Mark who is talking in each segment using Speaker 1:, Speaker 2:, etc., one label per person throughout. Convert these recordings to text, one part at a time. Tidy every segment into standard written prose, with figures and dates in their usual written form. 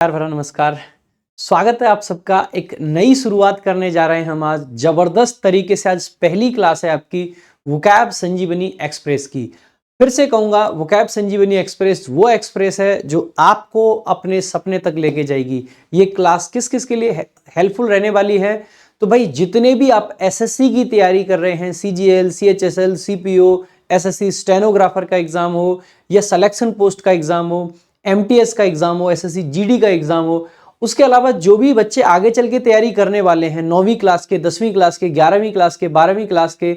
Speaker 1: प्यार भरा नमस्कार। स्वागत है आप सबका। एक नई शुरुआत करने जा रहे हैं हम आज जबरदस्त तरीके से। आज पहली क्लास है आपकी वोकैब संजीवनी एक्सप्रेस की। फिर से कहूंगा, वोकैब संजीवनी एक्सप्रेस वो एक्सप्रेस है जो आपको अपने सपने तक लेके जाएगी। ये क्लास किस किस के लिए हेल्पफुल रहने वाली है? तो भाई जितने भी आप एसएससी की तैयारी कर रहे हैं, CGL, CHSL, CPO, SSC stenographer का एग्जाम हो या सिलेक्शन पोस्ट का एग्जाम हो, एमटीएस का एग्जाम हो, एसएससी जीडी का एग्जाम हो, उसके अलावा जो भी बच्चे आगे चल के तैयारी करने वाले हैं 9वीं क्लास के, 10वीं क्लास के, 11वीं क्लास के, 12वीं क्लास के,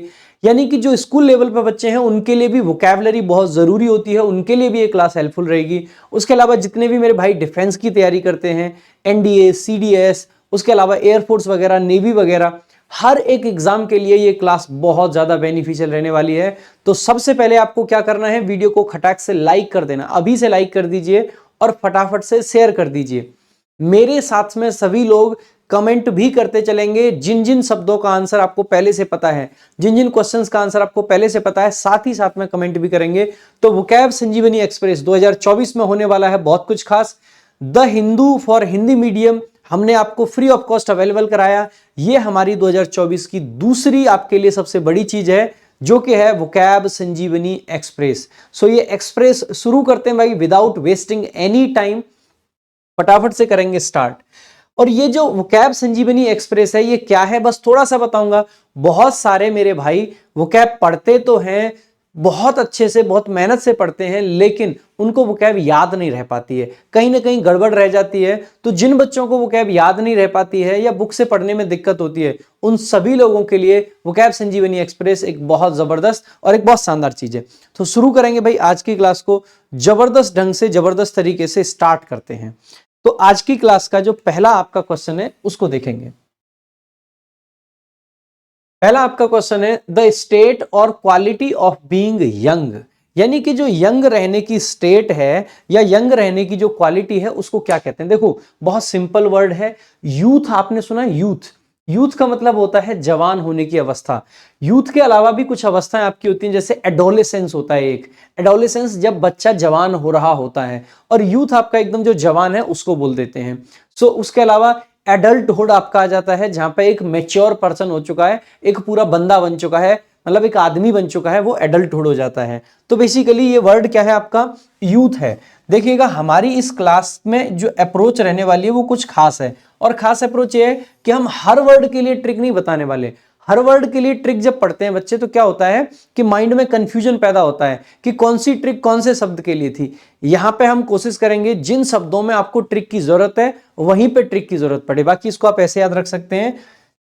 Speaker 1: यानी कि जो स्कूल लेवल पर बच्चे हैं उनके लिए भी वोकैबुलरी बहुत जरूरी होती है, उनके लिए भी ये क्लास हेल्पफुल रहेगी। उसके अलावा जितने भी मेरे भाई डिफेंस की तैयारी करते हैं, एनडीए, सीडीएस, उसके अलावा एयरफोर्स वगैरह, नेवी वगैरह, हर एक एग्जाम के लिए ये क्लास बहुत ज्यादा बेनिफिशियल रहने वाली है। तो सबसे पहले आपको क्या करना है, वीडियो को खटाक से लाइक कर देना, अभी से लाइक कर दीजिए और फटाफट से शेयर कर दीजिए। मेरे साथ में सभी लोग कमेंट भी करते चलेंगे, जिन जिन शब्दों का आंसर आपको पहले से पता है, जिन जिन क्वेश्चंस का आंसर आपको पहले से पता है, साथ ही साथ में कमेंट भी करेंगे। तो वोकैब संजीवनी एक्सप्रेस 2024 में होने वाला है बहुत कुछ खास। The Hindu for Hindi medium हमने आपको फ्री ऑफ कॉस्ट अवेलेबल कराया। ये हमारी 2024 की दूसरी आपके लिए सबसे बड़ी चीज है, जो कि है वोकैब संजीवनी एक्सप्रेस। सो ये एक्सप्रेस शुरू करते हैं भाई, विदाउट वेस्टिंग एनी टाइम, फटाफट से करेंगे स्टार्ट। और ये जो वोकैब संजीवनी एक्सप्रेस है ये क्या है, बस थोड़ा सा बताऊंगा। बहुत सारे मेरे भाई वोकैब पढ़ते तो हैं, बहुत अच्छे से, बहुत मेहनत से पढ़ते हैं, लेकिन उनको वोकैब याद नहीं रह पाती है, कहीं ना कहीं गड़बड़ रह जाती है। तो जिन बच्चों को वोकैब याद नहीं रह पाती है या बुक से पढ़ने में दिक्कत होती है, उन सभी लोगों के लिए वोकैब संजीवनी एक्सप्रेस एक बहुत जबरदस्त और एक बहुत शानदार चीज है। तो शुरू करेंगे भाई आज की क्लास को, जबरदस्त ढंग से, जबरदस्त तरीके से स्टार्ट करते हैं। तो आज की क्लास का जो पहला आपका क्वेश्चन है उसको देखेंगे। पहला आपका क्वेश्चन है, द स्टेट और क्वालिटी ऑफ बीइंग यंग, यानी कि जो यंग रहने की स्टेट है या यंग रहने की जो क्वालिटी है उसको क्या कहते हैं। देखो बहुत सिंपल वर्ड है, यूथ। आपने सुना है यूथ? यूथ का मतलब होता है जवान होने की अवस्था। यूथ के अलावा भी कुछ अवस्थाएं आपकी होती हैं, जैसे एडोलेसेंस होता है एक। एडोलेसेंस जब बच्चा जवान हो रहा होता है, और यूथ आपका एकदम जो जवान है उसको बोल देते हैं। सो उसके अलावा एडल्टहुड आपका आ जाता है, जहां पे एक मैच्योर पर्सन हो चुका है, एक पूरा बंदा बन चुका है, मतलब एक आदमी बन चुका है, वो एडल्टहुड हो जाता है। तो बेसिकली ये वर्ड क्या है आपका, यूथ है। देखिएगा हमारी इस क्लास में जो अप्रोच रहने वाली है वो कुछ खास है, और खास अप्रोच ये है कि हम हर वर्ड के लिए ट्रिक नहीं बताने वाले। हर वर्ड के लिए ट्रिक जब पढ़ते हैं बच्चे तो क्या होता है कि माइंड में कंफ्यूजन पैदा होता है कि कौन सी ट्रिक कौन से शब्द के लिए थी। यहां पे हम कोशिश करेंगे जिन शब्दों में आपको ट्रिक की जरूरत है वहीं पे ट्रिक की जरूरत पड़े। बाकी इसको आप ऐसे याद रख सकते हैं,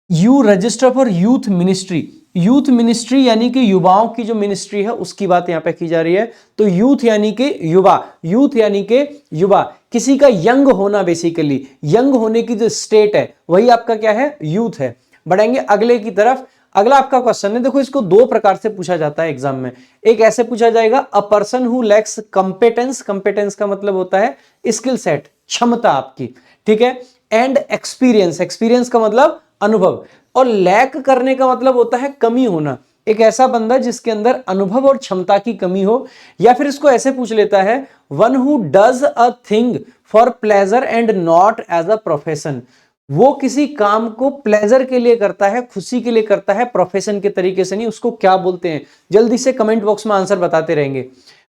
Speaker 1: you register for youth ministry. Youth ministry यानी कि युवाओं की जो मिनिस्ट्री है उसकी बात यहां पे की जा रही है। तो यूथ यानी कि युवा, यूथ यानी कि युवा, किसी का यंग होना, बेसिकली यंग होने की जो स्टेट है वही आपका क्या है, यूथ है। बढ़ेंगे अगले की तरफ। अगला आपका क्वेश्चन है, देखो इसको दो प्रकार से पूछा जाता है एग्जाम में। एक ऐसे पूछा जाएगा, अ पर्सन हु लैक्स कंपेटेंस, कंपेटेंस का मतलब होता है स्किल सेट, क्षमता आपकी, ठीक है, एंड एक्सपीरियंस, एक्सपीरियंस का मतलब अनुभव, और लैक करने का मतलब होता है कमी होना। एक ऐसा बंदा जिसके अंदर अनुभव और क्षमता की कमी हो। या फिर इसको ऐसे पूछ लेता है, one who does a thing for pleasure and not as a profession. वो किसी काम को प्लेजर के लिए करता है, खुशी के लिए करता है, प्रोफेशन के तरीके से नहीं। उसको क्या बोलते हैं, जल्दी से कमेंट बॉक्स में आंसर बताते रहेंगे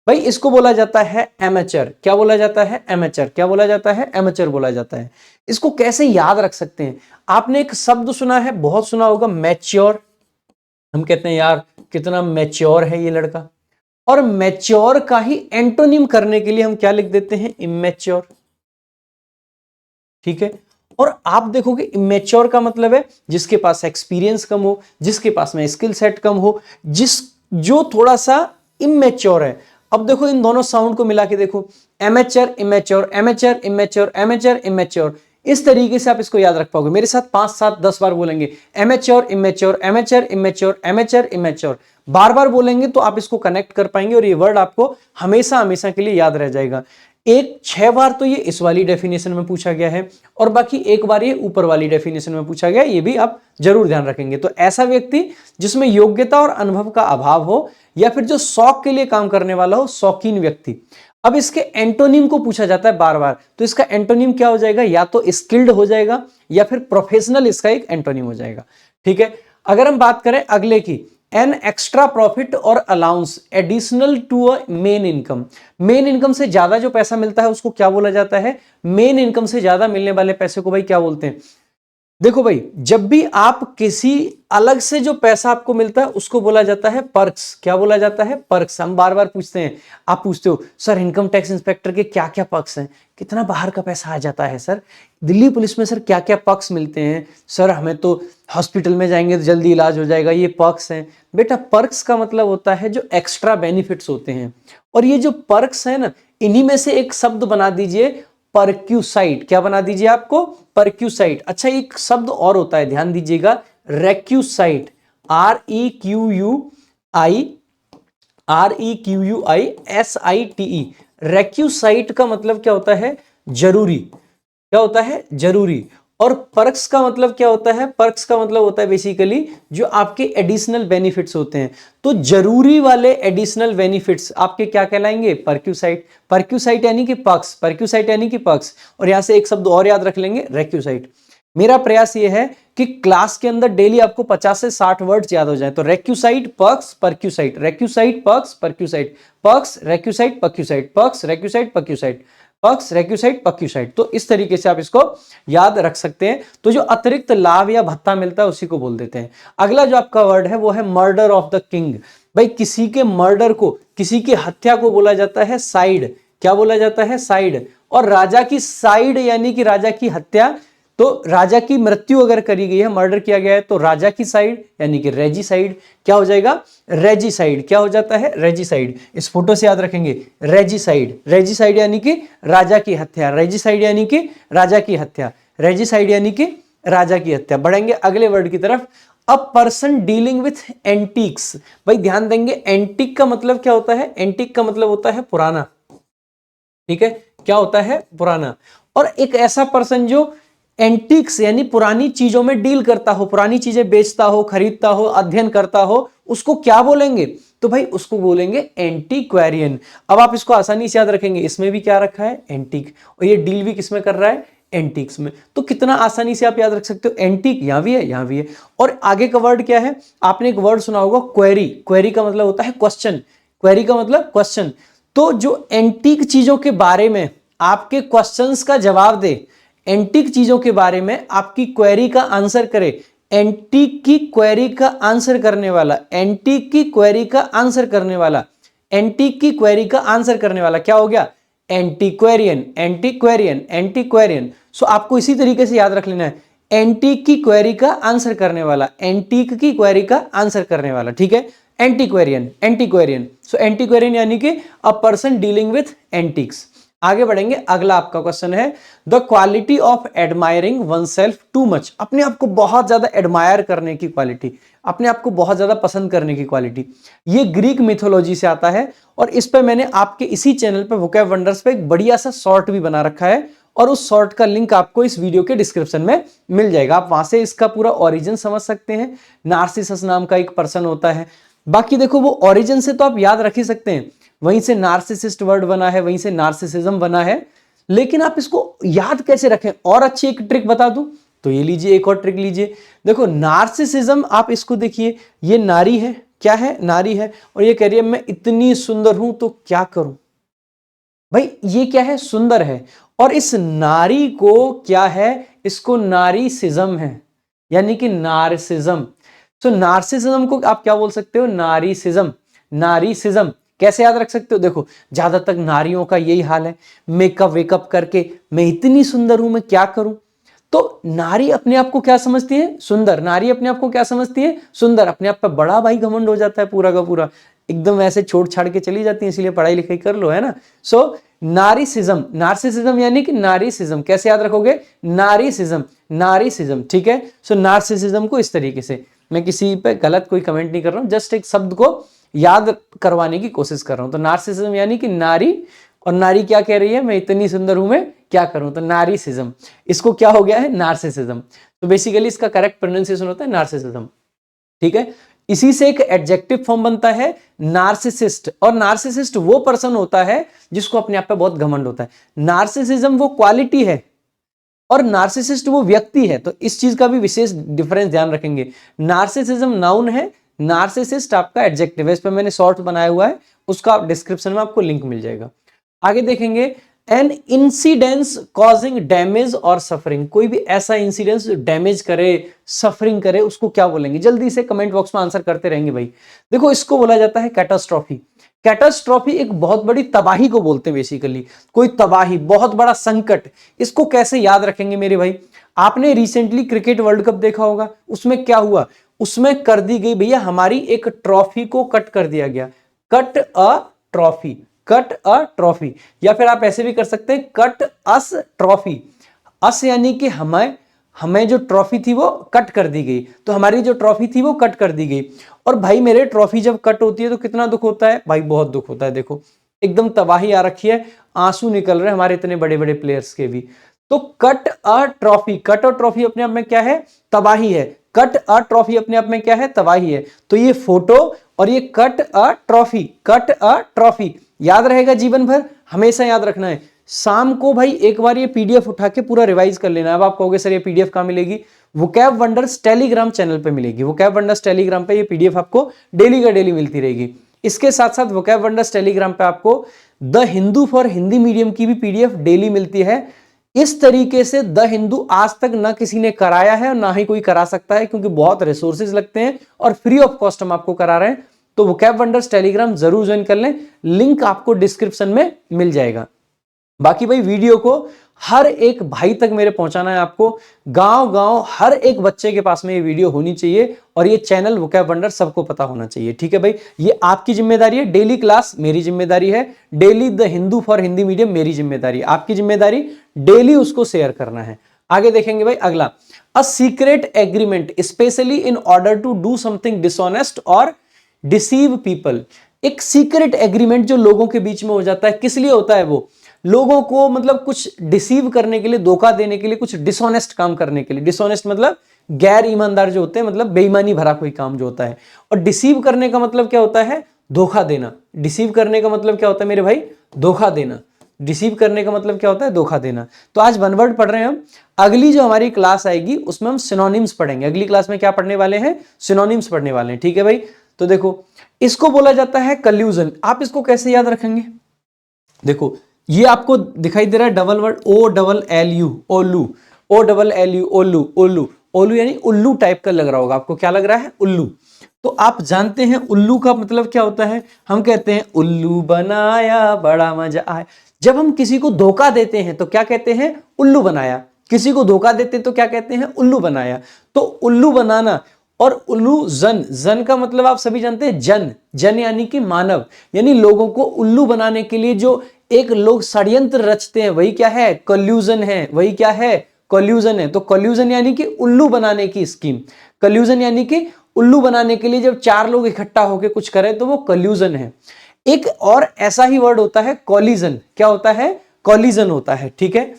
Speaker 1: भाई। इसको बोला जाता है एमेचर। क्या बोला जाता है, एमेचर। क्या बोला जाता है, एमेचर बोला जाता है। इसको कैसे याद रख सकते हैं, आपने एक शब्द सुना है, बहुत सुना होगा, मैच्योर। हम कहते हैं यार कितना मैच्योर है ये लड़का, और मैच्योर का ही एंटोनिम करने के लिए हम क्या लिख देते हैं, इमेच्योर, ठीक है। और आप देखोगे इमेच्योर का मतलब है जिसके पास एक्सपीरियंस कम हो, जिसके पास में स्किल सेट कम हो, जो थोड़ा सा इमेच्योर है। अब देखो इन दोनों साउंड को मिला के देखो, amateur, immature, amateur, immature, amateur, immature. इस तरीके से आप इसको याद रख पाओगे। मेरे साथ 5, 7, 10 बार बोलेंगे, amateur, immature, amateur, immature, amateur, immature, बार बार बोलेंगे तो आप इसको कनेक्ट कर पाएंगे, और ये वर्ड आपको हमेशा हमेशा के लिए याद रह जाएगा। एक 6 बार तो ये इस वाली डेफिनेशन में पूछा गया है, और बाकी एक बार ये ऊपर वाली डेफिनेशन में पूछा गया, ये भी आप जरूर ध्यान रखेंगे। तो ऐसा व्यक्ति जिसमें योग्यता और अनुभव का अभाव हो, या फिर जो शौक के लिए काम करने वाला हो, शौकीन व्यक्ति। अब इसके एंटोनिम को पूछा जाता है बार बार, तो इसका एंटोनिम क्या हो जाएगा, या तो स्किल्ड हो जाएगा या फिर प्रोफेशनल इसका एक एंटोनिम हो जाएगा। ठीक है, अगर हम बात करें अगले की, एन एक्स्ट्रा प्रॉफिट और allowance additional to a main income. Main income से ज्यादा जो पैसा मिलता है उसको क्या बोला जाता है, मेन इनकम से ज्यादा मिलने वाले पैसे को भाई क्या बोलते हैं। देखो भाई, जब भी आप किसी अलग से जो पैसा आपको मिलता है उसको बोला जाता है पर्क्स। क्या बोला जाता है, पर्क्स। हम बार बार पूछते हैं, आप पूछते हो सर इनकम टैक्स इंस्पेक्टर के क्या क्या पर्क्स हैं, कितना बाहर का पैसा आ जाता है सर, दिल्ली पुलिस में सर क्या क्या पर्क्स मिलते हैं, सर हमें तो हॉस्पिटल में जाएंगे तो जल्दी इलाज हो जाएगा, ये पर्क्स हैं। बेटा पर्क्स का मतलब होता है जो एक्स्ट्रा बेनिफिट्स होते हैं, और ये जो पर्क्स है ना, इन्हीं में से एक शब्द बना दीजिए परक्यूसाइट। क्या बना दीजिए आपको, परक्यूसाइट। अच्छा एक शब्द और होता है, ध्यान दीजिएगा, रेक्यूसाइट, REQUISITE। रेक्यूसाइट का मतलब क्या होता है, जरूरी। क्या होता है, जरूरी। और पर्क्स का मतलब क्या होता है, पर्क्स का मतलब होता है बेसिकली जो आपके एडिशनल बेनिफिट्स होते हैं। तो जरूरी वाले एडिशनल बेनिफिट्स आपके क्या कहलाएंगे, परक्यूसाइट। परक्यूसाइट यानी कि पर्क्स, परक्यूसाइट यानी कि पर्क्स। और यहां से एक शब्द और याद रख लेंगे, रेक्यूसाइट। मेरा प्रयास यह है कि क्लास के अंदर डेली आपको 50 से 60 वर्ड्स याद हो जाए। तो requisite, perks, perquisite, requisite, perks, perquisite, perks, requisite, perquisite, perks, requisite, perquisite, perks, requisite, perquisite. तो इस तरीके से आप इसको याद रख सकते हैं। तो जो अतिरिक्त लाभ या भत्ता मिलता है उसी को बोल देते हैं। अगला जो आपका वर्ड है वो है मर्डर ऑफ द किंग। भाई किसी के मर्डर को, किसी की हत्या को बोला जाता है साइड। क्या बोला जाता है, साइड। और राजा की साइड यानी कि राजा की हत्या, तो राजा की मृत्यु अगर करी गई है, मर्डर किया गया है, तो राजा की साइड यानी कि रेजिसाइड। क्या हो जाएगा, रेजिसाइड। क्या हो जाता है, रेजिसाइड। इस फोटो से याद रखेंगे, रेजिसाइड। रेजिसाइड यानी कि राजा की हत्या, रेजिसाइड यानी कि राजा की हत्या, रेजिसाइड यानी कि राजा की हत्या। बढ़ेंगे अगले वर्ड की तरफ, a person dealing with antiques. भाई ध्यान देंगे, एंटीक का मतलब क्या होता है, एंटीक का मतलब होता है पुराना। ठीक है, क्या होता है, पुराना। और एक ऐसा पर्सन जो एंटीक्स यानी पुरानी चीजों में डील करता हो, पुरानी चीजें बेचता हो, खरीदता हो, अध्ययन करता हो, उसको क्या बोलेंगे, तो भाई उसको बोलेंगे एंटीक्वेरियन। अब आप इसको आसानी से याद रखेंगे, इसमें भी क्या रखा है, एंटीक, और ये डील भी किसमें कर रहा है, एंटीक्स में। तो कितना आसानी से आप याद रख सकते हो, एंटीक यहां भी है, यहां भी है। और आगे का वर्ड क्या है, आपने एक वर्ड सुना होगा क्वेरी। क्वेरी का मतलब होता है क्वेश्चन, क्वेरी का मतलब क्वेश्चन। तो जो एंटीक चीजों के बारे में आपके क्वेश्चंस का जवाब दे, एंटीक चीजों के बारे में आपकी क्वेरी का आंसर करे, एंटीक की क्वेरी का आंसर करने वाला, एंटीक की क्वेरी का आंसर करने वाला, एंटीक की क्वेरी का आंसर करने वाला क्या हो गया, एंटीक्वेरियन, एंटीक्वेरियन, एंटीक्वेरियन। सो आपको इसी तरीके से याद रख लेना है, एंटीक की क्वेरी का आंसर करने वाला, एंटीक की क्वेरी का आंसर करने वाला। ठीक है, एंटीक्वेरियन, एंटीक्वेरियन। सो एंटीक्वेरियन यानी कि a person dealing with antiques. आगे बढ़ेंगे, अगला आपका क्वेश्चन है the quality of admiring one self too much. अपने आप को बहुत ज्यादा एडमायर करने की क्वालिटी, अपने आप को बहुत ज्यादा पसंद करने की क्वालिटी। ये ग्रीक मिथोलॉजी से आता है, और इस पे मैंने आपके इसी चैनल पे वोकैब वंडर्स पे एक बढ़िया सा शॉर्ट भी बना रखा है, और उस शॉर्ट का लिंक आपको इस वीडियो के डिस्क्रिप्शन में मिल जाएगा। आप वहां से इसका पूरा ओरिजिन समझ सकते हैं। नार्सिसस नाम का एक पर्सन होता है। बाकी देखो, वो ओरिजिन से तो आप याद रख ही सकते हैं, वहीं से नार्सिसिस्ट वर्ड बना है, वहीं से नार्सिसिज्म बना है। लेकिन आप इसको याद कैसे रखें, और अच्छी एक ट्रिक बता दूं, तो ये लीजिए, एक और ट्रिक लीजिए। देखो नार्सिसिज्म, आप इसको देखिए, ये नारी है, क्या है, नारी है, और ये कह रही है मैं इतनी सुंदर हूं तो क्या करूं। भाई ये क्या है, सुंदर है, और इस नारी को क्या है, इसको नारीसिज्म है, यानी कि नार्सिज्म। तो नार्सिसिज्म को आप क्या बोल सकते हो, नारीसिज्म, नारीसिज्म। कैसे याद रख सकते हो, देखो ज्यादातर नारियों का यही हाल है, मेकअप वेकअप करके मैं इतनी सुंदर हूं मैं क्या करूं। तो नारी अपने आप को क्या समझती है, सुंदर। नारी अपने आप को क्या समझती है, सुंदर। अपने आप पर बड़ा भाई घमंड हो जाता है पूरा का पूरा, एकदम ऐसे छोड़ छाड़ के चली जाती है, इसलिए पढ़ाई लिखाई कर लो, है ना। सो नारीसिज्म, नार्सिसिज्म यानी कि नारीसिज्म। कैसे याद रखोगे, नारीसिज्म, नारीसिज्म। ठीक है, सो नार्सिसिज्म को इस तरीके से, मैं किसी पे गलत कोई कमेंट नहीं कर रहा हूं, जस्ट एक शब्द को याद करवाने की कोशिश कर रहा हूं। तो नार्सिसिज्म यानी कि नारी, और नारी क्या कह रही है, मैं इतनी सुंदर हूं मैं क्या करूं, तो नारीसिज्म। इसको क्या हो गया है, नार्सिसिज्म। तो बेसिकली इसका करेक्ट प्रोनाउंसिएशन होता है नार्सिसिज्म। ठीक है, इसी से एक एडजेक्टिव फॉर्म बनता है नार्सिसिस्ट, और नार्सिसिस्ट वो पर्सन होता है जिसको अपने आप पे बहुत घमंड होता है। नार्सिसिज्म वो क्वालिटी है और नार्सिसिस्ट वो व्यक्ति है, तो इस चीज का भी विशेष डिफरेंस ध्यान रखेंगे। नार्सिसिज्म नाउन है, नार्सिसिस्ट आपका एडजेक्टिव है। इस पर मैंने शॉर्ट बनाया हुआ है, उसका डिस्क्रिप्शन में आपको लिंक मिल जाएगा। आगे देखेंगे, एन इंसिडेंस कॉजिंग डैमेज और सफरिंग, कोई भी ऐसा इंसिडेंस जो डैमेज करे, सफरिंग करे, उसको क्या बोलेंगे? जल्दी से कमेंट बॉक्स में आंसर करते रहेंगे भाई। देखो, इसको बोला जाता है कैटास्ट्रॉफी। कैटास्ट्रॉफी एक बहुत बड़ी तबाही को बोलते हैं बेसिकली, कोई तबाही, बहुत बड़ा संकट। इसको कैसे याद रखेंगे मेरे भाई? आपने रिसेंटली क्रिकेट वर्ल्ड कप देखा होगा, उसमें क्या हुआ? उसमें कर दी गई भैया हमारी एक ट्रॉफी को कट कर दिया गया, cut a trophy, cut a trophy. या फिर आप ऐसे भी कर सकते हैं, कट अस ट्रॉफी। अस यानी कि हमें जो ट्रॉफी थी वो कट कर दी गई, तो हमारी जो ट्रॉफी थी वो कट कर दी गई। और भाई मेरे ट्रॉफी जब कट होती है तो कितना दुख होता है भाई, बहुत दुख होता है। देखो एकदम तबाही आ रखी है, आंसू निकल रहे हैं हमारे इतने बड़े बड़े प्लेयर्स के भी। तो कट अ ट्रॉफी, कट और ट्रॉफी अपने आप में क्या है? तबाही है। कट अ ट्रॉफी अपने आप में क्या है? तबाही है। तो ये फोटो और ये cut a trophy, cut a trophy याद रहेगा जीवन भर, हमेशा याद रखना है। शाम को भाई एक बार ये पीडीएफ उठा के पूरा रिवाइज कर लेना। अब आप कहोगे सर ये पीडीएफ कहां मिलेगी? वोकैब वंडर्स टेलीग्राम चैनल पे मिलेगी। वोकैब वंडर्स टेलीग्राम पे ये पीडीएफ आपको डेली का डेली मिलती रहेगी। इसके साथ साथ वोकैब वंडर्स टेलीग्राम पे आपको the Hindu for Hindi medium की भी पीडीएफ डेली मिलती है। इस तरीके से द हिंदू आज तक ना किसी ने कराया है और ना ही कोई करा सकता है, क्योंकि बहुत रिसोर्सेज लगते हैं और फ्री ऑफ कॉस्ट हम आपको करा रहे हैं। तो वोकैब वंडर्स टेलीग्राम जरूर ज्वाइन कर लें, लिंक आपको डिस्क्रिप्शन में मिल जाएगा। बाकी भाई वीडियो को हर एक भाई तक मेरे पहुंचाना है आपको, गांव गांव हर एक बच्चे के पास में ये वीडियो होनी चाहिए और ये चैनल वोकैब वंडर सबको पता होना चाहिए। ठीक है भाई, ये आपकी जिम्मेदारी है। डेली क्लास मेरी जिम्मेदारी है, daily the Hindu for Hindi medium मेरी जिम्मेदारी, आपकी जिम्मेदारी डेली उसको शेयर करना है। आगे देखेंगे भाई अगला, a secret agreement specially in order to do something dishonest और डिसीव पीपल। एक सीक्रेट एग्रीमेंट जो लोगों के बीच में हो जाता है, किस लिए होता है? वो लोगों को मतलब कुछ डिसीव करने के लिए, धोखा देने के लिए, कुछ डिसऑनेस्ट काम करने के लिए। डिसऑनेस्ट मतलब गैर ईमानदार जो होते हैं, मतलब बेईमानी भरा कोई काम जो होता है। और डिसीव करने का मतलब क्या होता है? धोखा देना। डिसीव करने का मतलब क्या होता है मेरे भाई? धोखा देना। डिसीव करने का मतलब क्या होता है? धोखा देना। तो आज वन वर्ड पढ़ रहे हैं हम। अगली जो हमारी क्लास आएगी उसमें हम सिनोनिम्स पढ़ेंगे। अगली क्लास में क्या पढ़ने वाले हैं? सिनोनिम्स पढ़ने वाले हैं। ठीक है भाई, तो देखो इसको बोला जाता है कल्यूजन। आप इसको कैसे याद रखेंगे? देखो ये आपको दिखाई दे रहा है double word O double L U, ओलू, ओ डबल एल यू, ओलू, ओलू, ओलू यानी उल्लू टाइप का लग रहा होगा आपको। क्या लग रहा है? उल्लू। तो आप जानते हैं उल्लू का मतलब क्या होता है? हम कहते हैं उल्लू बनाया बड़ा मजा आया। जब हम किसी को धोखा देते हैं तो क्या कहते हैं? उल्लू बनाया। किसी को धोखा देते हैं तो क्या कहते हैं? उल्लू बनाया। तो उल्लू बनाना और उल्लू जन, जन का मतलब आप सभी जानते हैं जन, जन यानी कि मानव, यानी लोगों को उल्लू बनाने के लिए जो एक लोग षड्यंत्र रचते हैं वही क्या है? कल्यूजन है। वही क्या है? कल्यूजन है। तो कल्यूजन यानी कि उल्लू बनाने की स्कीम। कल्यूजन यानी कि उल्लू बनाने के लिए जब चार लोग इकट्ठा होकर कुछ करें तो वो कल्यूजन है। एक और ऐसा ही वर्ड होता है कॉलिजन। क्या होता है? कॉलिजन होता है। ठीक है,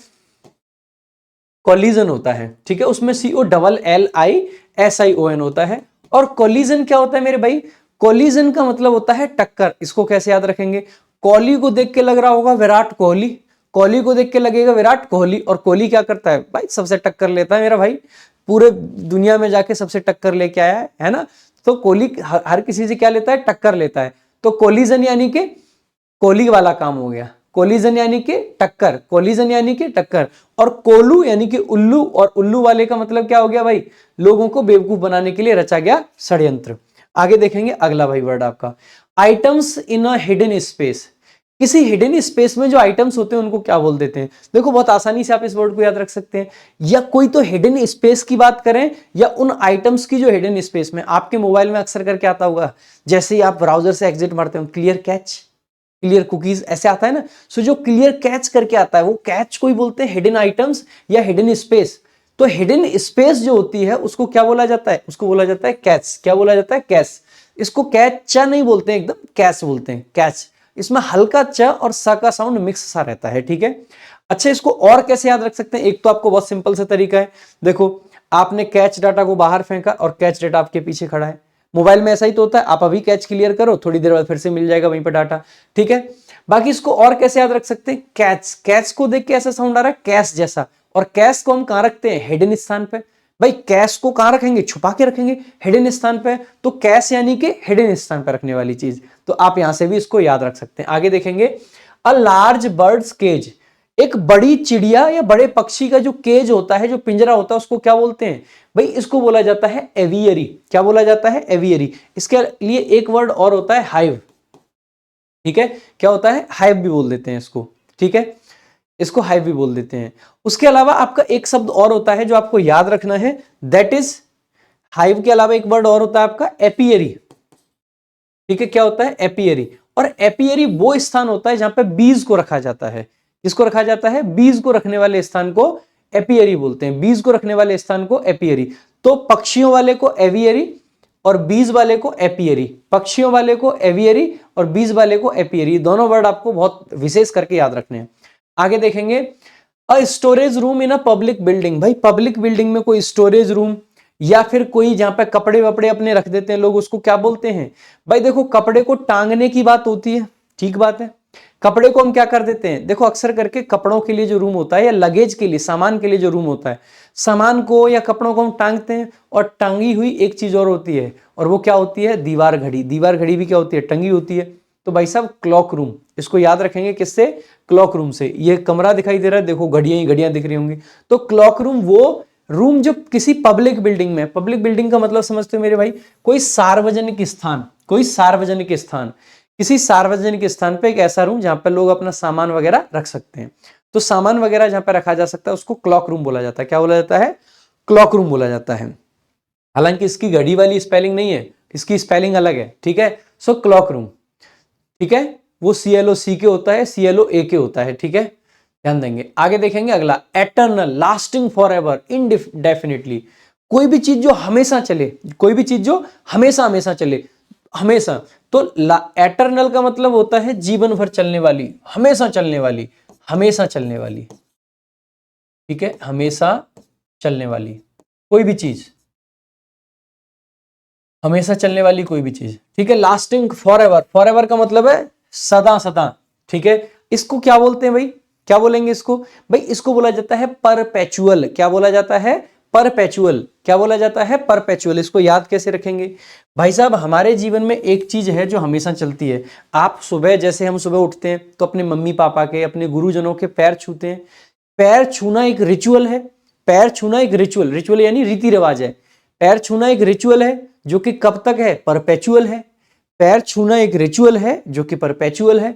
Speaker 1: कॉलिजन होता है। ठीक है, उसमें COLLISION होता है। और कॉलिजन क्या होता है मेरे भाई? कॉलिजन का मतलब होता है टक्कर। इसको कैसे याद रखेंगे? कोहली को देख के लग रहा होगा विराट कोहली, कोहली को देख के लगेगा विराट कोहली, और कोहली क्या करता है भाई? सबसे टक्कर लेता है मेरा भाई, पूरे दुनिया में जाके सबसे टक्कर लेके आया है ना। तो कोहली हर किसी से क्या लेता है? टक्कर लेता है। तो कोलिजन यानी कि कोहली वाला काम हो गया। कोलिजन यानी कि टक्कर, कोलिजन यानी कि टक्कर। और कोलू यानी कि उल्लू, और उल्लू वाले का मतलब क्या हो गया भाई? लोगों को बेवकूफ बनाने के लिए रचा गया षड्यंत्र। आगे देखेंगे अगला भाई वर्ड आपका, items in a hidden space. किसी हिडन स्पेस में जो आइटम्स होते हैं उनको क्या बोल देते हैं? देखो बहुत आसानी से आप इस वर्ड को याद रख सकते हैं। या कोई तो हिडन स्पेस की बात करें, या उन आइटम्स की जो हिडन स्पेस में आपके मोबाइल में अक्सर करके आता होगा, जैसे ही आप ब्राउजर से एग्जिट मारते हो, क्लियर कैच, क्लियर कुकीज, ऐसे आता है ना। सो जो क्लियर कैच करके आता है वो कैच को ही बोलते हैं हिडन आइटम्स या हिडन स्पेस। तो हिडन स्पेस जो होती है उसको क्या बोला जाता है? उसको बोला जाता है कैच। क्या बोला जाता है? कैच। इसको कैच नहीं बोलते हैं, एकदम कैच बोलते हैं, कैच। इसमें हल्का च और स का साउंड मिक्स सा रहता है। ठीक है, अच्छा इसको और कैसे याद रख सकते हैं? एक तो आपको बहुत सिंपल सा तरीका है। देखो आपने कैच डाटा को बाहर फेंका और कैच डाटा आपके पीछे खड़ा है, मोबाइल में ऐसा ही तो होता है, आप अभी कैच क्लियर करो, थोड़ी देर बाद फिर से मिल जाएगा वहीं पर डाटा, ठीक है। बाकी इसको और कैसे याद रख सकते हैं, कैच, कैच को देख के ऐसा साउंड आ रहा है कैश जैसा, और कैश को हम कहां रखते हैं, हिडन स्थान पे। भाई कैश को कहां रखेंगे, छुपा के रखेंगे, हिडन स्थान पे, तो कैश यानी कि हिडन स्थान पे रखने वाली चीज, तो आप यहां से भी इसको याद रख सकते हैं। आगे देखेंगे, अ लार्ज बर्ड्स केज, एक बड़ी चिड़िया या बड़े पक्षी का जो केज होता है, जो पिंजरा होता है, उसको क्या बोलते हैं भाई, इसको बोला जाता है एवियरी। क्या बोला जाता है, एवियरी। इसके लिए एक वर्ड और होता है हाइव, ठीक है, क्या होता है, हाइव भी बोल देते हैं इसको, ठीक है, इसको हाइव भी बोल देते हैं। उसके अलावा आपका एक शब्द और होता है जो आपको याद रखना है, दैट इज, हाइव के अलावा एक वर्ड और होता है आपका एपियरी, ठीक है, क्या होता है, एपियरी। और एपियरी वो स्थान होता है जहां पे बीज को रखा जाता है, किसको रखा जाता है, बीज को रखने वाले स्थान को एपियरी बोलते हैं, बीज को रखने वाले स्थान को एपियरी। तो पक्षियों वाले को एवियरी और बीज वाले को एपियरी, पक्षियों वाले को एवियरी और बीज वाले को एपियरी, दोनों वर्ड आपको बहुत विशेष करके याद रखने हैं। आगे देखेंगे, a storage room in a public building, भाई पब्लिक बिल्डिंग में कोई स्टोरेज रूम या फिर कोई जहां पे कपड़े वपड़े अपने रख देते हैं लोग, उसको क्या बोलते हैं, भाई देखो कपड़े को टांगने की बात होती है, ठीक बात है, कपड़े को हम क्या कर देते हैं, देखो अक्सर करके कपड़ों के लिए जो रूम होता है या लगेज के लिए, सामान के लिए जो रूम होता है, सामान को या कपड़ों को हम टांगते हैं, और टांगी हुई एक चीज और होती है, और वो क्या होती है, दीवार घड़ी, दीवार घड़ी भी क्या होती है, टंगी होती है। तो भाई साहब क्लॉक रूम, इसको याद रखेंगे किससे, क्लॉक रूम से। ये कमरा दिखाई दे रहा है, देखो घड़ियां ही घड़ियां दिख रही होंगी, तो क्लॉक रूम वो रूम जो किसी पब्लिक बिल्डिंग में, पब्लिक बिल्डिंग का मतलब समझते हो मेरे भाई, कोई सार्वजनिक स्थान, कोई सार्वजनिक स्थान, किसी सार्वजनिक स्थान पे एक ऐसा रूम जहां पर लोग अपना सामान वगैरह रख सकते हैं। तो सामान वगैरह जहां पर रखा जा सकता है उसको क्लॉक रूम बोला जाता है। क्या बोला जाता है, क्लॉक रूम बोला जाता है। हालांकि इसकी घड़ी वाली स्पेलिंग नहीं है, इसकी स्पेलिंग अलग है, ठीक है। सो क्लॉक रूम, ठीक है, वो CLOC के होता है, CLOA के होता है, ठीक है, ध्यान देंगे। आगे देखेंगे अगला, एटर्नल, लास्टिंग फॉर एवर, इनडेफिनिटली, कोई भी चीज जो हमेशा चले, कोई भी चीज जो हमेशा हमेशा चले, हमेशा। तो एटर्नल का मतलब होता है जीवन भर चलने वाली, हमेशा चलने वाली, हमेशा चलने वाली, ठीक है, हमेशा चलने वाली कोई भी चीज, हमेशा चलने वाली कोई भी चीज, ठीक है। Lasting for ever, for ever का मतलब है सदा सदा, ठीक है। इसको क्या बोलते हैं भाई, क्या बोलेंगे इसको, भाई इसको बोला जाता है परपेचुअल। क्या बोला जाता है, परपेचुअल। क्या बोला जाता है, परपेचुअल। इसको याद कैसे रखेंगे भाई साहब, हमारे जीवन में एक चीज है जो हमेशा चलती है। आप सुबह, जैसे हम सुबह उठते हैं तो अपने मम्मी पापा के, अपने गुरुजनों के पैर छूते हैं। पैर छूना एक रिचुअल है, पैर छूना एक रिचुअल, रिचुअल यानी रीति रिवाज है। पैर छूना एक रिचुअल है जो कि कब तक है, परपेचुअल है। पैर छूना एक रिचुअल है जो कि परपेचुअल है।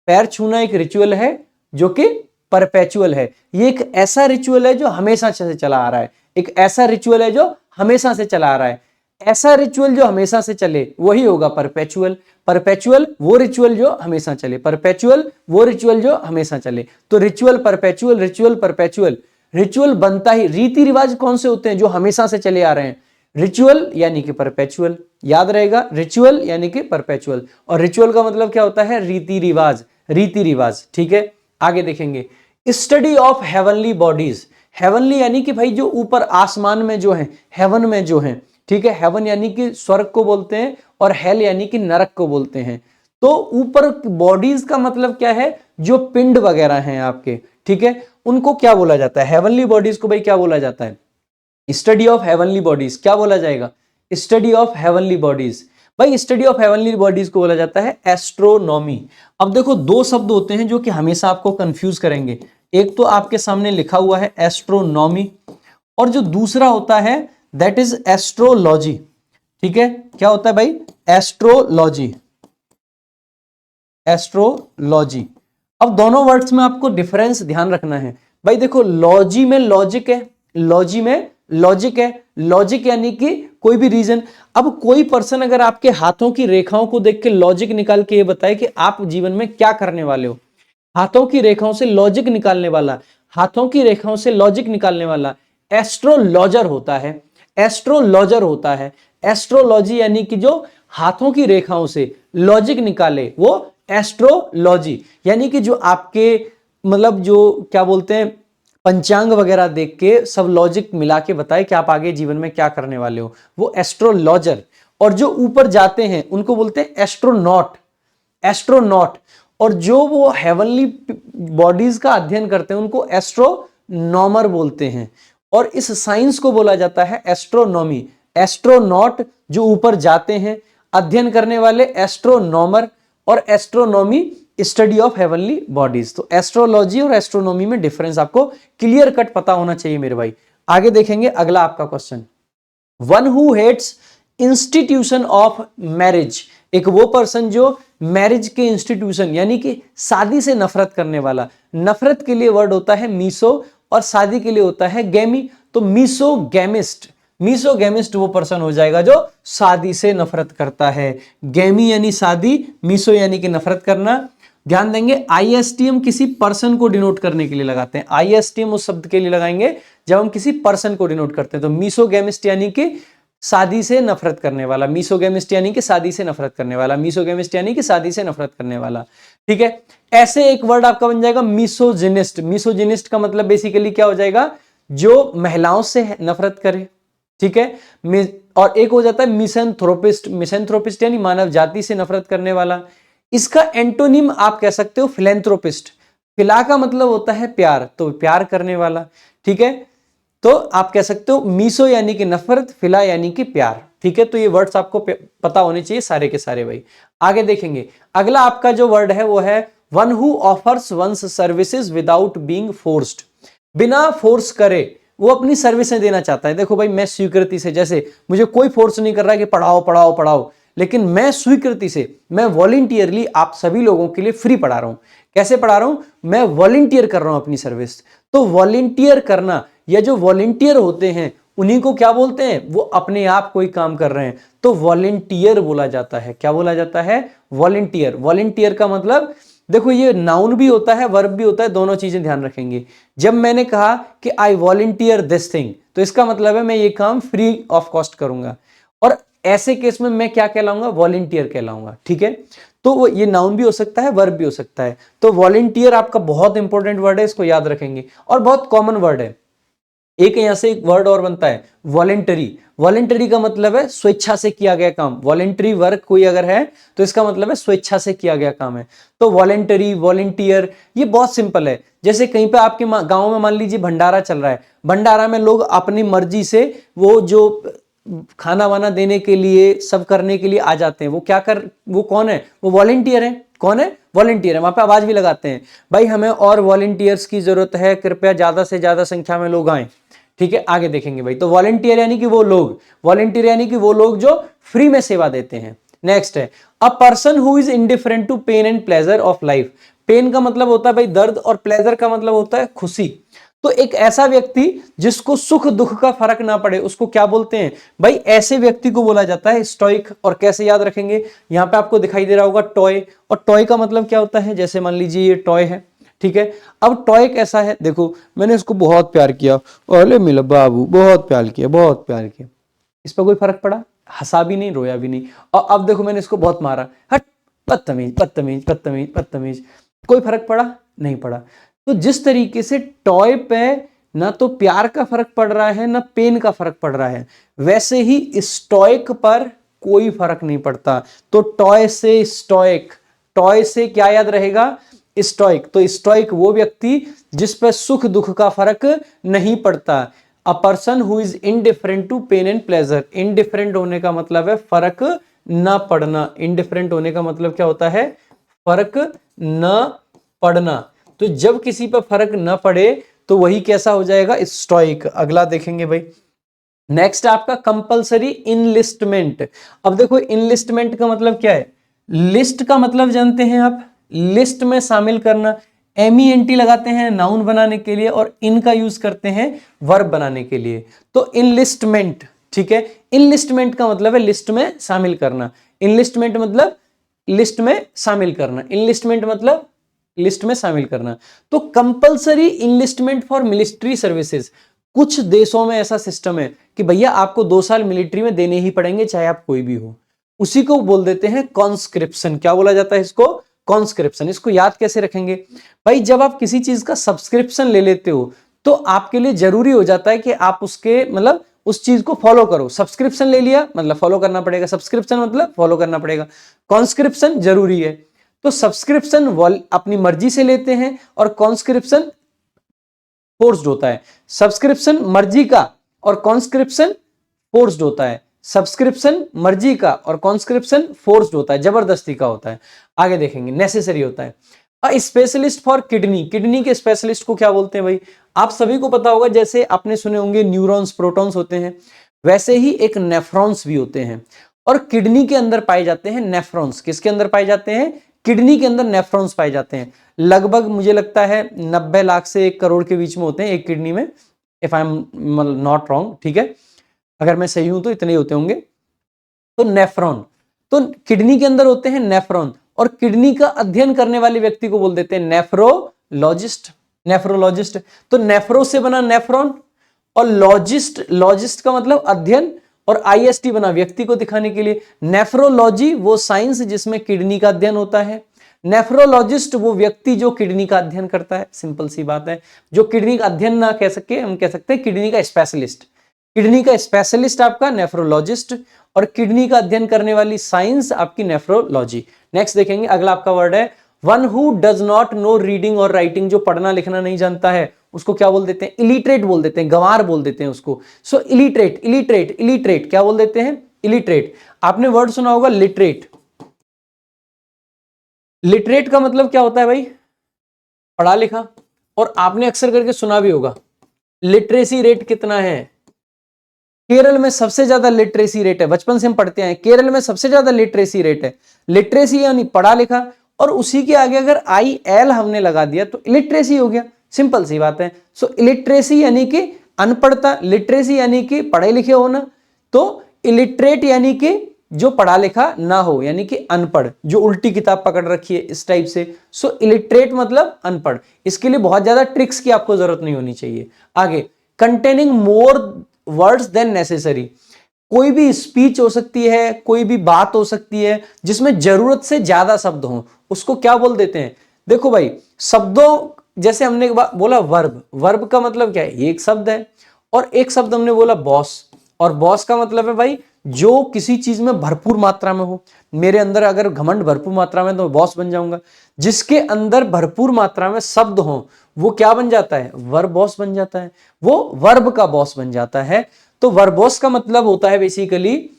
Speaker 1: पैर छूना एक रिचुअल है जो कि परपेचुअल है। ये एक ऐसा रिचुअल है जो हमेशा से चला आ रहा है, एक ऐसा रिचुअल है जो हमेशा से चला आ रहा है। ऐसा रिचुअल जो हमेशा से चले वही होगा परपेचुअल। परपेचुअल वो रिचुअल जो हमेशा चले, परपेचुअल वो रिचुअल जो हमेशा चले। तो ritual perpetual, ritual perpetual. Ritual बनता ही, रीति रिवाज कौन से होते हैं, जो हमेशा से चले आ रहे हैं। रिचुअल यानी कि परपेचुअल, याद रहेगा, रिचुअल यानी कि परपेचुअल। और रिचुअल का मतलब क्या होता है, रीति रिवाज, रीति रिवाज, ठीक है। आगे देखेंगे, study of heavenly bodies. Heavenly यानी कि भाई जो ऊपर आसमान में जो है, हेवन में जो है, ठीक है। हेवन यानी कि स्वर्ग को बोलते हैं, और हेल यानी कि नरक को बोलते हैं। तो ऊपर बॉडीज का मतलब क्या है, जो पिंड वगैरह हैं आपके, ठीक है, उनको क्या बोला जाता है, हेवनली बॉडीज को भाई क्या बोला जाता है, स्टडी ऑफ हेवनली बॉडीज। क्या बोला जाएगा, स्टडी ऑफ हेवनली बॉडीज। भाई स्टडी ऑफ हेवनली बॉडीज को बोला जाता है एस्ट्रोनॉमी। अब देखो दो शब्द होते हैं जो कि हमेशा आपको कंफ्यूज करेंगे। एक तो आपके सामने लिखा हुआ है एस्ट्रोनॉमी, और जो दूसरा होता है दैट इज एस्ट्रोलॉजी, ठीक है। क्या होता है भाई, एस्ट्रोलॉजी, एस्ट्रोलॉजी। अब दोनों वर्ड्स में आपको डिफरेंस ध्यान रखना है। भाई देखो लॉजी में लॉजिक है, लॉजी में लॉजिक है। लॉजिक यानी कि कोई भी रीजन। अब कोई पर्सन अगर आपके हाथों की रेखाओं को देख के लॉजिक निकाल के ये बताए कि आप जीवन में क्या करने वाले हो, हाथों की रेखाओं से लॉजिक निकालने वाला, हाथों की रेखाओं से लॉजिक निकालने वाला एस्ट्रोलॉजर होता है, एस्ट्रोलॉजर होता है। एस्ट्रोलॉजी यानी कि जो हाथों की रेखाओं से लॉजिक निकाले वो एस्ट्रोलॉजी। यानी कि जो आपके मतलब जो क्या बोलते हैं पंचांग वगैरह देख के सब लॉजिक मिला के बताए कि आप आगे जीवन में क्या करने वाले हो, वो एस्ट्रोलॉजर। और जो ऊपर जाते हैं उनको बोलते हैं एस्ट्रोनॉट, एस्ट्रोनॉट। और जो वो हेवनली बॉडीज का अध्ययन करते हैं उनको एस्ट्रोनॉमर बोलते हैं। और इस साइंस को बोला जाता है एस्ट्रोनॉमी। एस्ट्रोनॉट जो ऊपर जाते हैं, अध्ययन करने वाले एस्ट्रोनॉमर, और astronomy study of heavenly bodies. तो एस्ट्रोलॉजी और एस्ट्रोनॉमी में डिफरेंस आपको क्लियर कट पता होना चाहिए मेरे भाई। आगे देखेंगे अगला आपका question, one who hates institution of marriage, एक वो पर्सन जो मैरिज के इंस्टीट्यूशन यानी कि शादी से नफरत करने वाला। नफरत के लिए वर्ड होता है मीसो और शादी के लिए होता है गैमी। तो मीसोगैमिस्ट, मीसोगैमिस्ट वो पर्सन हो जाएगा जो शादी से नफरत करता है। गैमी यानी शादी, मीसो यानी कि नफरत करना। ध्यान देंगे आईएसटीएम किसी पर्सन को डिनोट करने के लिए लगाते हैं। आईएसटीएम उस शब्द के लिए लगाएंगे जब हम किसी पर्सन को डिनोट करते हैं। तो मीसोगैमिस्ट यानी कि शादी से नफरत करने वाला, मीसोगैमिस्ट यानी कि शादी से नफरत करने वाला, मीसोगैमिस्ट यानी कि शादी से नफरत करने वाला। ठीक है, ऐसे एक वर्ड आपका बन जाएगा मिसोजिनिस्ट। मिसोजिनिस्ट का मतलब बेसिकली क्या हो जाएगा, जो महिलाओं से नफरत करे। ठीक है, और एक हो जाता है मिसैंथ्रोपिस्ट। मिसैंथ्रोपिस्ट यानी मानव जाति से नफरत करने वाला। इसका एंटोनिम आप कह सकते हो फिलैंथ्रोपिस्ट। फिला का मतलब होता है प्यार, तो प्यार करने वाला। ठीक है, तो आप कह सकते हो मीसो यानी कि नफरत, फिला यानी कि प्यार। ठीक है, तो ये वर्ड्स आपको पता होने चाहिए सारे के सारे भाई। आगे देखेंगे अगला आपका जो वर्ड है वो है one who offers one's services without being forced. बिना फोर्स करे वो अपनी सर्विसें देना चाहता है। देखो भाई, मैं स्वीकृति से, जैसे मुझे कोई फोर्स नहीं कर रहा है कि पढ़ाओ पढ़ाओ पढ़ाओ, लेकिन मैं स्वीकृति से, मैं वॉलंटियरली आप सभी लोगों के लिए फ्री पढ़ा रहा हूं। कैसे पढ़ा रहा हूं, मैं वॉलंटियर कर रहा हूं अपनी सर्विस। तो वॉलंटियर करना, या जो वॉलंटियर होते हैं उन्हीं को क्या बोलते हैं, वो अपने आप कोई काम कर रहे हैं तो वॉलंटियर बोला जाता है। क्या बोला जाता है, वॉलंटियर। वॉलंटियर का मतलब देखो ये नाउन भी होता है, वर्ब भी होता है, दोनों चीजें ध्यान रखेंगे। जब मैंने कहा कि आई वॉलंटियर दिस थिंग, तो इसका मतलब है मैं ये काम फ्री ऑफ कॉस्ट करूंगा। और ऐसे केस में मैं क्या कहलाऊंगा, वॉलंटियर कहलाऊंगा। ठीक है, तो ये नाउन भी हो सकता है, वर्ब भी हो सकता है। तो वॉलंटियर आपका बहुत इंपॉर्टेंट वर्ड है, इसको याद रखेंगे, और बहुत कॉमन वर्ड है। एक यहां से एक वर्ड और बनता है वॉलेंटरी। वॉलेंटरी का मतलब है स्वेच्छा से किया गया काम। वॉलेंटरी वर्क कोई अगर है तो इसका मतलब है स्वेच्छा से किया गया काम है। तो वॉलेंटरी, वॉलेंटियर, ये बहुत सिंपल है। जैसे कहीं पे आपके गांव में मान लीजिए भंडारा चल रहा है, भंडारा में लोग अपनी मर्जी से वो जो खाना वाना देने के लिए, सब करने के लिए आ जाते हैं। वो कौन है, वो वॉलेंटियर है। कौन है, वॉलंटियर है। वहां पे आवाज भी लगाते हैं, भाई हमें और वॉलंटियर्स की जरूरत है, कृपया ज्यादा से ज्यादा संख्या में लोग आए। ठीक है, आगे देखेंगे भाई। तो वॉलंटियर यानी कि वो लोग, वॉलंटियर यानी कि वो लोग जो फ्री में सेवा देते हैं। नेक्स्ट है a person who is indifferent to pain and pleasure of life. Pain का मतलब होता है भाई दर्द, और प्लेजर का मतलब होता है खुशी। तो एक ऐसा व्यक्ति जिसको सुख दुख का फर्क ना पड़े उसको क्या बोलते हैं भाई, ऐसे व्यक्ति को बोला जाता है स्टोइक। और कैसे याद रखेंगे, यहां पे आपको दिखाई दे रहा होगा टॉय, और टॉय का मतलब क्या होता है, जैसे मान लीजिए ये टॉय है। ठीक है, अब टॉय कैसा है, देखो मैंने इसको बहुत प्यार किया, ओले मिला बाबू, बहुत प्यार किया, बहुत प्यार किया, इस पर कोई फर्क पड़ा, हंसा भी नहीं, रोया भी नहीं। और अब देखो मैंने इसको बहुत मारा, हट, बदतमीज बदतमीज बदतमीज बदतमीज, कोई फर्क पड़ा नहीं पड़ा। तो जिस तरीके से टॉय पे ना तो प्यार का फर्क पड़ रहा है ना पेन का फर्क पड़ रहा है, वैसे ही स्टोइक पर कोई फर्क नहीं पड़ता। तो टॉय से स्टोइक, टॉय से क्या याद रहेगा, स्टोइक। तो स्टोइक वो व्यक्ति जिस पर सुख दुख का फर्क नहीं पड़ता। A person who is indifferent to pain and pleasure. Indifferent होने का मतलब है फर्क न पड़ना। इनडिफरेंट होने का मतलब क्या होता है, फर्क न पड़ना। तो जब किसी पर फर्क न पड़े तो वही कैसा हो जाएगा, स्टोइक। अगला देखेंगे भाई, नेक्स्ट आपका कंपलसरी इनलिस्टमेंट। अब देखो इनलिस्टमेंट का मतलब क्या है, लिस्ट का मतलब जानते हैं आप, लिस्ट में शामिल करना। MENT लगाते हैं नाउन बनाने के लिए, और इन का यूज करते हैं वर्ब बनाने के लिए। तो इनलिस्टमेंट, ठीक है, इनलिस्टमेंट का मतलब है लिस्ट में शामिल करना। इनलिस्टमेंट मतलब लिस्ट में शामिल करना, इनलिस्टमेंट मतलब लिस्ट में शामिल करना। तो compulsory enlistment for military services, कुछ देशों में ऐसा सिस्टम है कि भैया आपको 2 साल मिलिट्री में देने ही पड़ेंगे चाहे आप कोई भी हो, उसी को बोल देते हैं कॉन्स्क्रिप्शन। क्या बोला जाता है इसको, कॉन्स्क्रिप्शन। इसको याद कैसे रखेंगे भाई, जब आप किसी चीज का सब्सक्रिप्शन ले लेते हो तो आपके लिए जरूरी हो जाता है कि आप उसके मतलब उस चीज को फॉलो करो। सब्सक्रिप्शन ले लिया मतलब फॉलो करना पड़ेगा, सब्सक्रिप्शन मतलब फॉलो करना पड़ेगा, कॉन्स्क्रिप्शन जरूरी है। तो सब्सक्रिप्शन अपनी मर्जी से लेते हैं और कॉन्स्क्रिप्शन फोर्स्ड होता है। सब्सक्रिप्शन मर्जी का और कॉन्स्क्रिप्शन फोर्स्ड होता है। सब्सक्रिप्शन मर्जी का और कॉन्स्क्रिप्शन फोर्स्ड होता है, जबरदस्ती का होता है। आगे देखेंगे नेसेसरी होता है। A specialist for kidney, kidney के स्पेशलिस्ट को क्या बोलते हैं भाई? आप सभी को पता होगा, जैसे आपने सुने होंगे न्यूरॉन्स प्रोटॉन्स होते हैं, वैसे ही एक नेफ्रॉन्स भी होते हैं और किडनी के अंदर पाए जाते हैं नेफ्रॉन्स। किसके अंदर पाए जाते हैं? किडनी के अंदर नेफ्रॉन्स पाए जाते हैं। लगभग मुझे लगता है 90 लाख से 1 करोड़ के बीच में होते हैं एक किडनी में, if I am not wrong, ठीक है, अगर मैं सही हूं तो इतने ही होते होंगे। तो नेफ्रॉन, तो किडनी के अंदर होते हैं नेफ्रॉन, और किडनी का अध्ययन करने वाले व्यक्ति को बोल देते हैं नेफ्रोलॉजिस्ट। नेफ्रोलॉजिस्ट, तो नेफ्रो से बना नेफ्रॉन और लॉजिस्ट, लॉजिस्ट का मतलब अध्ययन, और आईएसटी बना व्यक्ति को दिखाने के लिए। नेफ्रोलॉजी वो साइंस जिसमें किडनी का अध्ययन होता है, नेफ्रोलॉजिस्ट वो व्यक्ति जो किडनी का अध्ययन करता है। सिंपल सी बात है, जो किडनी का अध्ययन ना कह सके हम कह सकते हैं किडनी का स्पेशलिस्ट। किडनी का स्पेशलिस्ट आपका नेफ्रोलॉजिस्ट और किडनी का अध्ययन करने वाली साइंस आपकी नेफ्रोलॉजी। नेक्स्ट देखेंगे, अगला आपका वर्ड है one who does not know reading और राइटिंग, जो पढ़ना लिखना नहीं जानता है उसको क्या बोल देते हैं? इलिटरेट बोल देते हैं, गंवार बोल देते हैं उसको। सो इलिटरेट, इलिटरेट, इलिटरेट क्या बोल देते हैं? इलिटरेट। आपने वर्ड सुना होगा लिटरेट। लिटरेट का मतलब क्या होता है भाई? पढ़ा लिखा। और आपने अक्सर करके सुना भी होगा लिटरेसी रेट कितना है? केरल में सबसे ज्यादा लिटरेसी रेट है, बचपन से हम पढ़ते हैं केरल में सबसे ज्यादा लिटरेसी रेट है। लिटरेसी यानी पढ़ा लिखा, और उसी के आगे अगर IL हमने लगा दिया तो इलिटरेसी हो गया। सिंपल सी बात है। सो इलिटरेसी यानी कि अनपढ़ता, लिटरेसी यानी कि पढ़े लिखे होना, तो इलिटरेट यानी कि जो पढ़ा लिखा ना हो, यानी कि अनपढ़, जो उल्टी किताब पकड़ रखी है इस टाइप से। सो इलिटरेट मतलब अनपढ़। इसके लिए बहुत ज्यादा ट्रिक्स की आपको जरूरत नहीं होनी चाहिए। आगे, containing more words than necessary, कोई भी स्पीच हो सकती है, कोई भी बात हो सकती है जिसमें जरूरत से ज्यादा शब्द हो, उसको क्या बोल देते हैं? देखो भाई, शब्दों जैसे हमने बोला वर्ब, वर्ब का मतलब क्या है? एक शब्द है। और एक शब्द हमने बोला बॉस, और बॉस का मतलब है भाई जो किसी चीज में भरपूर मात्रा में हो। मेरे अंदर अगर घमंड भरपूर मात्रा में तो बॉस बन जाऊंगा। जिसके अंदर भरपूर मात्रा में शब्द हो वो क्या बन जाता है? वर्ब बॉस बन जाता है, वो वर्ब का बॉस बन जाता है। तो वर्बॉस का मतलब होता है बेसिकली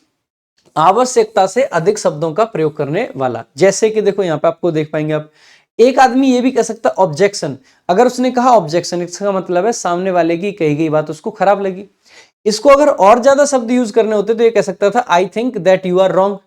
Speaker 1: आवश्यकता से अधिक शब्दों का प्रयोग करने वाला। जैसे कि देखो यहां पे आपको देख पाएंगे आप, एक आदमी ये भी कह सकता है ऑब्जेक्शन। अगर उसने कहा ऑब्जेक्शन, इसका मतलब है सामने वाले की कही गई बात उसको खराब लगी। इसको अगर और ज्यादा शब्द यूज करने होते तो ये कह सकता था I think that you are wrong,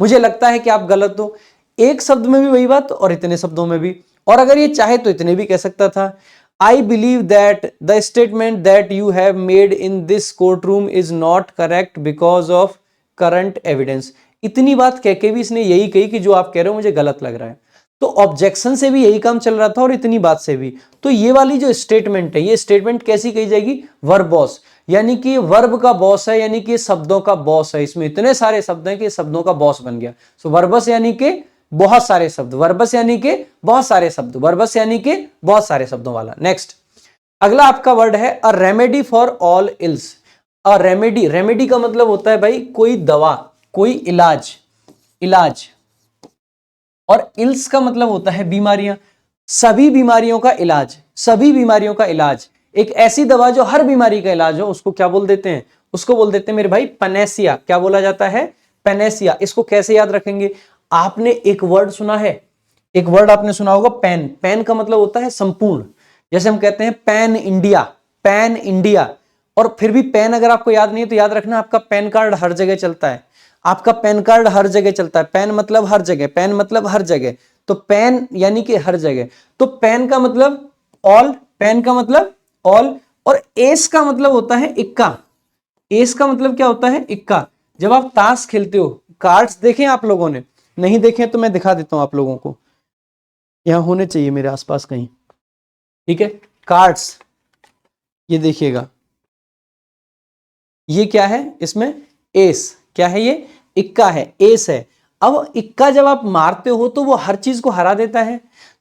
Speaker 1: मुझे लगता है कि आप गलत हो। एक शब्द में भी वही बात और इतने शब्दों में भी, और अगर ये चाहे तो इतने भी कह सकता था। I believe that the statement that you have made in this courtroom is not correct because of current evidence. इतनी बात कह के भी इसने यही कही कि जो आप कह रहे हो मुझे गलत लग रहा है। तो ऑब्जेक्शन से भी यही काम चल रहा था और इतनी बात से भी। तो ये वाली जो स्टेटमेंट है, ये स्टेटमेंट कैसी कही जाएगी? वर्ब बॉस, यानी कि वर्ब का बॉस है, यानी कि शब्दों का बॉस है। इसमें इतने सारे शब्द हैं कि शब्दों का बॉस बन गया। सो वर्बस यानी कि बहुत सारे शब्द, वर्बस यानी कि बहुत सारे शब्द, वर्बस यानी कि बहुत सारे शब्दों वाला। नेक्स्ट, अगला आपका वर्ड है a remedy for all ills. A remedy, remedy का मतलब होता है भाई कोई दवा, कोई इलाज, इलाज। और इल्स का मतलब होता है बीमारियां, सभी बीमारियों का इलाज, सभी बीमारियों का इलाज। एक ऐसी दवा जो हर बीमारी का इलाज हो, उसको क्या बोल देते हैं? उसको बोल देते हैं मेरे भाई पनेसिया। क्या बोला जाता है? पेनेसिया। इसको कैसे याद रखेंगे? आपने एक वर्ड सुना है, एक वर्ड आपने सुना होगा पैन। पैन का मतलब होता है संपूर्ण। जैसे हम कहते हैं पैन इंडिया, पैन इंडिया। और फिर भी पैन अगर आपको याद नहीं है तो याद रखना आपका पैन कार्ड हर जगह चलता है, आपका पैन कार्ड हर जगह चलता है। पैन मतलब हर जगह, पैन मतलब हर जगह, तो पैन यानी कि हर जगह। तो पैन का मतलब ऑल, पैन का मतलब ऑल। और एस का मतलब होता है इक्का। एस का मतलब क्या होता है? इक्का। जब आप ताश खेलते हो, कार्ड्स देखे आप लोगों ने? नहीं देखे तो मैं दिखा देता हूं आप लोगों को, यहां होने चाहिए मेरे आसपास कहीं, ठीक है। कार्ड्स, ये देखिएगा, ये क्या है? इसमें एस, क्या है ये? इक्का है, एस है। अब इक्का जब आप मारते हो तो वो हर चीज को हरा देता है।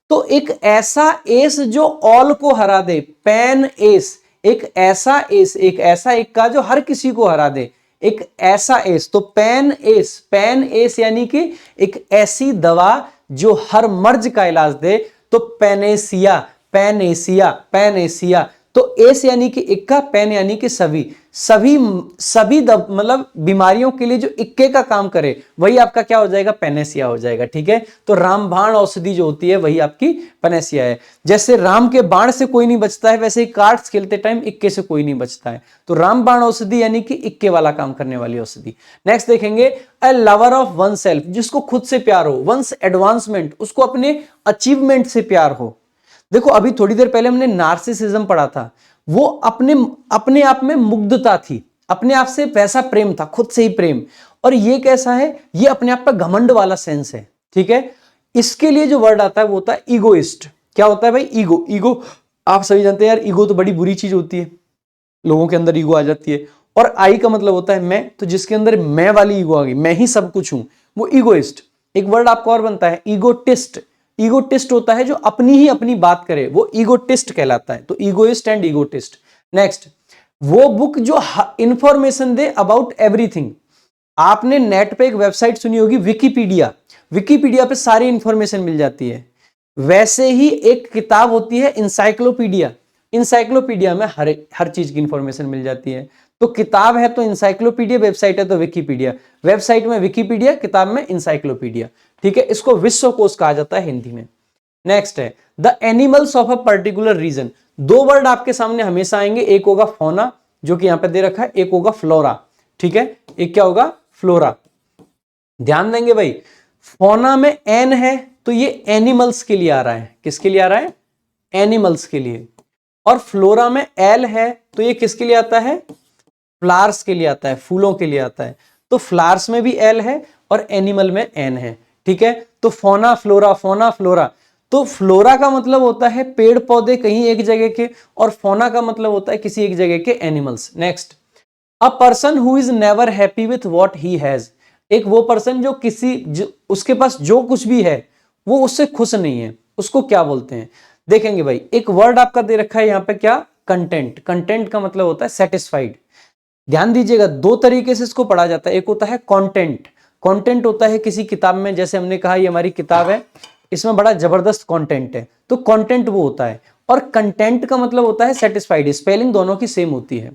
Speaker 1: तो एक ऐसा एस जो ऑल को हरा दे, पैन एस, एक ऐसा एस, एक ऐसा इक्का जो हर किसी को हरा दे, एक ऐसा एस। तो पेन एस, पेन एस यानी कि एक ऐसी दवा जो हर मर्ज का इलाज दे, तो पेनेसिया, पेनेसिया, पेनेसिया। तो एस यानी कि इक्का, पेन यानी कि सभी, सभी सभी मतलब बीमारियों के लिए जो इक्के का काम करे वही आपका क्या हो जाएगा, पेनेसिया हो जाएगा। ठीक है, तो रामबाण औषधि जो होती है वही आपकी पेनेसिया है। जैसे राम के बाण से कोई नहीं बचता है, वैसे ही कार्ड्स खेलते टाइम इक्के से कोई नहीं बचता है। तो रामबाण औषधि यानी कि इक्के वाला काम करने वाली औषधि। नेक्स्ट देखेंगे, a lover of one self, जिसको खुद से प्यार हो, वंस एडवांसमेंट, उसको अपने अचीवमेंट से प्यार हो। देखो अभी थोड़ी देर पहले हमने नार्सिसिज्म पढ़ा था, वो अपने आप में मुग्धता थी, अपने आप से वैसा प्रेम था, खुद से ही प्रेम। और ये कैसा है, ये अपने आप पर घमंड वाला सेंस है। ठीक है, इसके लिए जो वर्ड आता है वो होता है ईगोइस्ट। क्या होता है भाई, ईगो। ईगो आप सभी जानते हैं यार, ईगो तो बड़ी बुरी चीज होती है, लोगों के अंदर ईगो आ जाती है। और आई का मतलब होता है मैं, तो जिसके अंदर मैं वाली ईगो आ गई, मैं ही सब कुछ हूं, वो ईगोइस्ट। एक वर्ड आपको और बनता है ईगोटिस्ट। ईगोटिस्ट होता है जो अपनी ही अपनी बात करे, वो ईगोटिस्ट कहलाता है। तो ईगोइस्ट एंड ईगोटिस्ट। नेक्स्ट, वो बुक जो इंफॉर्मेशन दे अबाउट एवरीथिंग। आपने नेट पे एक वेबसाइट सुनी होगी विकिपीडिया, विकिपीडिया पे सारी इंफॉर्मेशन मिल जाती है। वैसे ही एक किताब होती है इंसाइक्लोपीडिया, इंसाइक्लोपीडिया में हर चीज की इंफॉर्मेशन मिल जाती है। तो किताब है तो इंसाइक्लोपीडिया, वेबसाइट है तो विकिपीडिया, वेबसाइट में विकिपीडिया, किताब में इंसाइक्लोपीडिया। ठीक है, इसको विश्वकोश कहा जाता है हिंदी में। नेक्स्ट है the animals of a particular region. दो वर्ड आपके सामने हमेशा आएंगे, एक होगा फौना जो कि यहां पे दे रखा है, एक होगा फ्लोरा। ठीक है, एक क्या होगा, फ्लोरा। ध्यान देंगे भाई, फौना में एन है तो ये एनिमल्स के लिए आ रहा है, किसके लिए आ रहा है, एनिमल्स के लिए। और फ्लोरा में एल है तो ये किसके लिए आता है, फ्लावर्स के लिए आता है, फूलों के लिए आता है। तो फ्लावर्स में भी एल है और एनिमल में एन है। ठीक है, तो फौना फ्लोरा, फौना फ्लोरा। तो फ्लोरा का मतलब होता है पेड़ पौधे कहीं एक जगह के, और फौना का मतलब होता है किसी एक जगह के animals. Next, a person who is never happy with what he has. एक वो पर्सन जो उसके पास जो कुछ भी है वो उससे खुश नहीं है, उसको क्या बोलते हैं। देखेंगे भाई, एक वर्ड आपका दे रखा है यहां पे, क्या, कंटेंट। कंटेंट का मतलब होता है सेटिस्फाइड। ध्यान दीजिएगा, दो तरीके से इसको पढ़ा जाता है। एक होता है कंटेंट, कंटेंट होता है किसी किताब में, जैसे हमने कहा ये हमारी किताब है, इसमें बड़ा जबरदस्त कंटेंट है, तो कंटेंट वो होता है। और कंटेंट का मतलब होता है सेटिस्फाइड, स्पेलिंग दोनों की सेम होती है।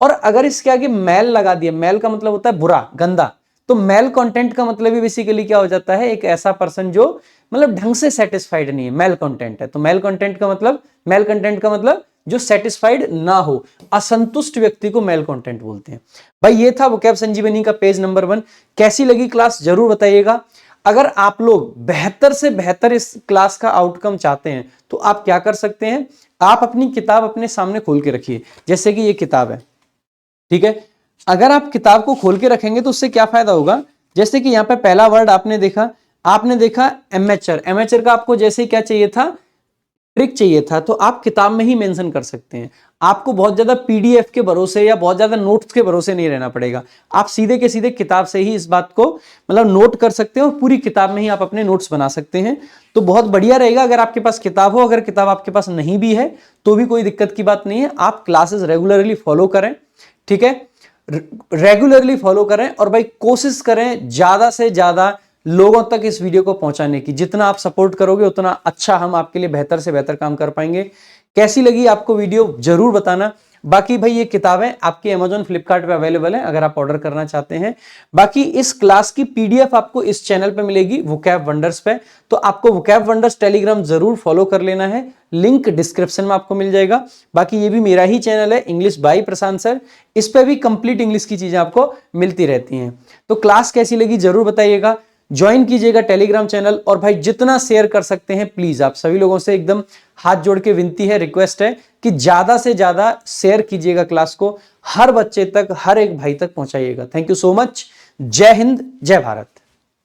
Speaker 1: और अगर इसके आगे मैल लगा दिया, मैल का मतलब होता है बुरा, गंदा, तो मैल कंटेंट का मतलब ही बेसिकली क्या हो जाता है, एक ऐसा पर्सन जो मतलब ढंग से सेटिस्फाइड नहीं है, मैल कंटेंट है। तो मैल कंटेंट का मतलब, मैल कंटेंट का मतलब जो सेटिस्फाइड ना हो, असंतुष्ट व्यक्ति को मेल कंटेंट बोलते हैं। भाई ये था वोकैब संजीवनी का पेज नंबर 1। कैसी लगी क्लास जरूर बताइएगा। अगर आप लोग बेहतर से बेहतर इस क्लास का आउटकम चाहते हैं तो आप क्या कर सकते हैं, आप अपनी किताब अपने सामने खोल के रखिए, जैसे कि ये किताब है। ठीक है, अगर आप किताब को खोल के रखेंगे तो उससे क्या फायदा होगा, जैसे कि यहाँ पे पहला वर्ड आपने देखा एमेचर। एमेचर का आपको जैसे क्या चाहिए था, ट्रिक चाहिए था, तो आप किताब में ही मेंशन कर सकते हैं। आपको बहुत ज्यादा पीडीएफ के भरोसे या बहुत ज्यादा नोट्स के भरोसे नहीं रहना पड़ेगा। आप सीधे के सीधे किताब से ही इस बात को मतलब नोट कर सकते हैं और पूरी किताब में ही आप अपने नोट्स बना सकते हैं। तो बहुत बढ़िया रहेगा अगर आपके पास किताब हो। अगर किताब आपके पास नहीं भी है तो भी कोई दिक्कत की बात नहीं है, आप क्लासेस रेगुलरली फॉलो करें। ठीक है, रेगुलरली फॉलो करें और भाई कोशिश करें ज्यादा से ज्यादा लोगों तक इस वीडियो को पहुंचाने की। जितना आप सपोर्ट करोगे उतना अच्छा हम आपके लिए बेहतर से बेहतर काम कर पाएंगे। कैसी लगी आपको वीडियो जरूर बताना। बाकी भाई ये किताबें आपकी Amazon फ्लिपकार्ट पे अवेलेबल है अगर आप ऑर्डर करना चाहते हैं। बाकी इस क्लास की पीडीएफ आपको इस चैनल पे मिलेगी वोकैब वंडर्स पे, तो आपको वोकैब वंडर्स टेलीग्राम जरूर फॉलो कर लेना है, लिंक डिस्क्रिप्शन में आपको मिल जाएगा। बाकी ये भी मेरा ही चैनल है इंग्लिश बाय प्रशांत सर, इस पे भी कंप्लीट इंग्लिश की चीजें आपको मिलती रहती हैं। तो क्लास कैसी लगी जरूर बताइएगा, ज्वाइन कीजिएगा टेलीग्राम चैनल, और भाई जितना शेयर कर सकते हैं प्लीज आप सभी लोगों से एकदम हाथ जोड़ के विनती है, रिक्वेस्ट है कि ज्यादा से ज्यादा शेयर कीजिएगा क्लास को, हर बच्चे तक, हर एक भाई तक पहुंचाइएगा। Thank you so much. जय हिंद, जय भारत।